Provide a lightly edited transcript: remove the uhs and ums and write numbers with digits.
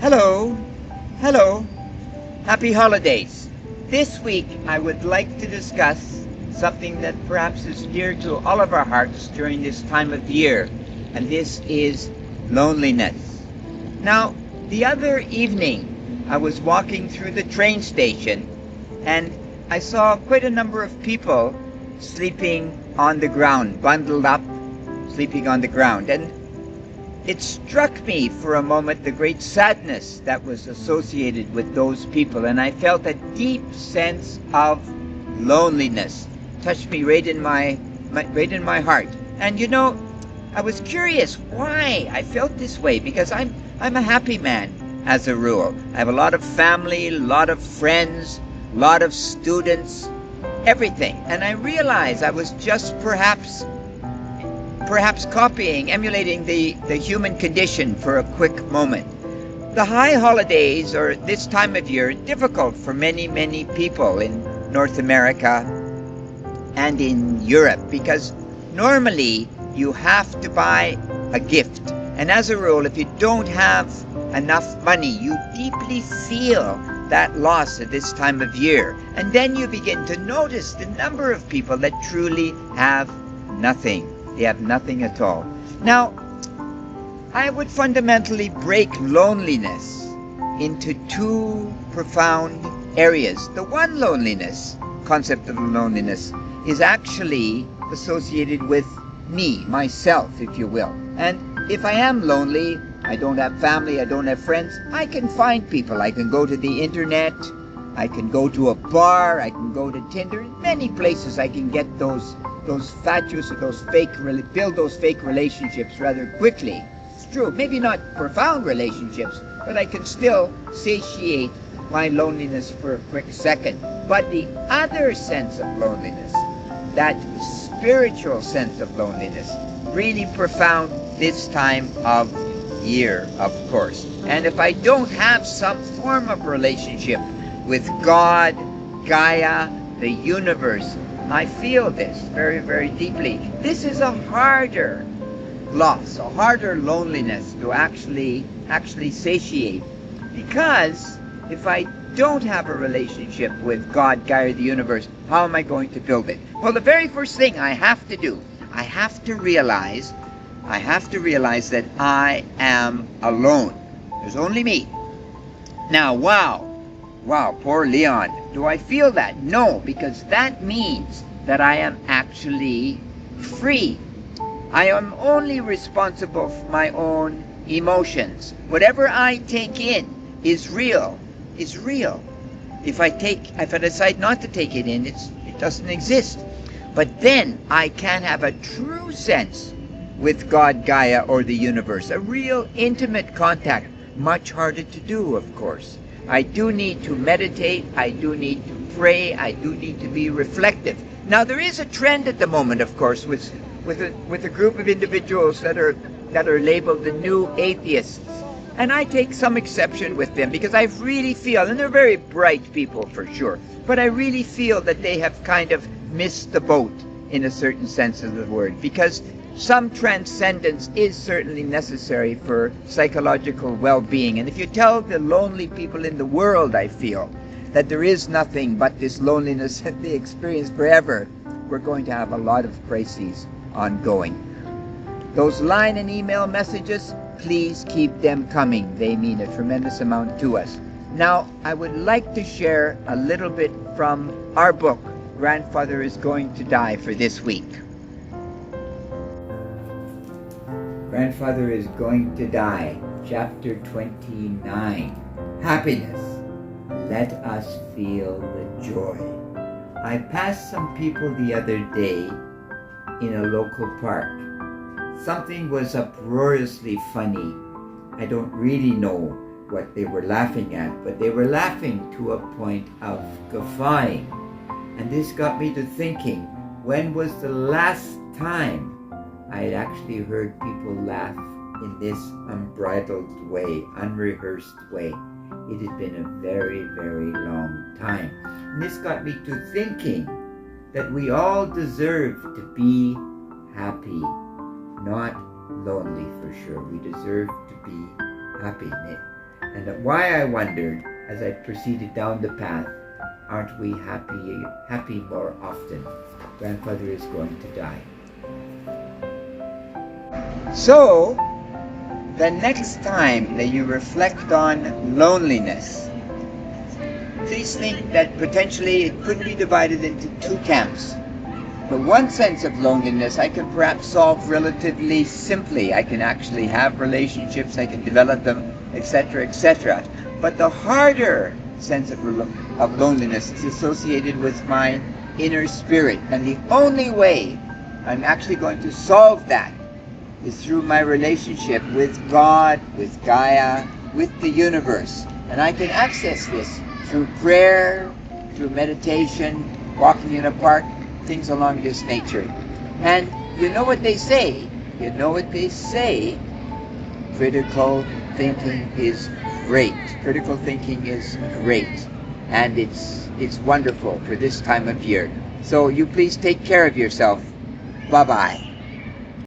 Hello, hello, happy holidays. This week I would like to discuss something that perhaps is dear to all of our hearts during this time of year, and this is loneliness. Now, the other evening I was walking through the train station and I saw quite a number of people sleeping on the ground, bundled up, sleeping on the ground. And it struck me for a moment the great sadness that was associated with those people, and I felt a deep sense of loneliness. Touched me right in my heart. And I was curious why I felt this way, because I'm a happy man as a rule. I have a lot of family, a lot of friends, a lot of students, everything. And I realized I was just perhaps copying, emulating the human condition for a quick moment. The high holidays, or this time of year, are difficult for many, many people in North America and in Europe, because normally you have to buy a gift. And as a rule, if you don't have enough money, you deeply feel that loss at this time of year. And then you begin to notice the number of people that truly have nothing. They have nothing at all. Now, I would fundamentally break loneliness into two profound areas. The one concept of loneliness, is actually associated with me, myself, if you will. And if I am lonely, I don't have family, I don't have friends, I can find people. I can go to the internet, I can go to a bar, I can go to Tinder. Many places I can get those fatuous or build those fake relationships rather quickly. It's true, maybe not profound relationships, but I can still satiate my loneliness for a quick second. But the other sense of loneliness, that spiritual sense of loneliness, really profound this time of year, of course. And if I don't have some form of relationship with God, Gaia, the universe, I feel this very, very deeply. This is a harder loss, a harder loneliness to actually satiate. Because if I don't have a relationship with God, Gaia, the universe, how am I going to build it? Well, the very first thing I have to do, I have to realize that I am alone. There's only me. Now, wow, poor Leon. Do I feel that? No, because that means that I am actually free. I am only responsible for my own emotions. Whatever I take in is real. If I decide not to take it in, it doesn't exist. But then I can have a true sense with God, Gaia, or the universe, a real intimate contact. Much harder to do, of course. I do need to meditate, I do need to pray, I do need to be reflective. Now, there is a trend at the moment, of course, with a group of individuals that are labeled the new atheists. And I take some exception with them, because I really feel, and they're very bright people for sure, but I really feel that they have kind of missed the boat in a certain sense of the word, because some transcendence is certainly necessary for psychological well-being. And if you tell the lonely people in the world, I feel, that there is nothing but this loneliness that they experience forever, we're going to have a lot of crises ongoing. Those line and email messages, please keep them coming. They mean a tremendous amount to us. Now, I would like to share a little bit from our book, Grandfather is Going to Die, for this week. Grandfather is Going to Die, Chapter 29. Happiness. Let us feel the joy. I passed some people the other day in a local park. Something was uproariously funny. I don't really know what they were laughing at, but they were laughing to a point of guffawing. And this got me to thinking, when was the last time I had actually heard people laugh in this unbridled way, unrehearsed way? It had been a very, very long time. And this got me to thinking that we all deserve to be happy, not lonely for sure. We deserve to be happy. And why I wondered as I proceeded down the path, aren't we happy more often? Grandfather is going to die. So, the next time that you reflect on loneliness, please think that potentially it could be divided into two camps. But one sense of loneliness I can perhaps solve relatively simply. I can actually have relationships, I can develop them, etc., etc. But the harder sense of loneliness is associated with my inner spirit. And the only way I'm actually going to solve that is through my relationship with God, with Gaia, with the universe. And I can access this through prayer, through meditation, walking in a park, things along this nature. And you know what they say? Critical thinking is great. Critical thinking is great. And it's wonderful for this time of year. So you please take care of yourself. Bye-bye.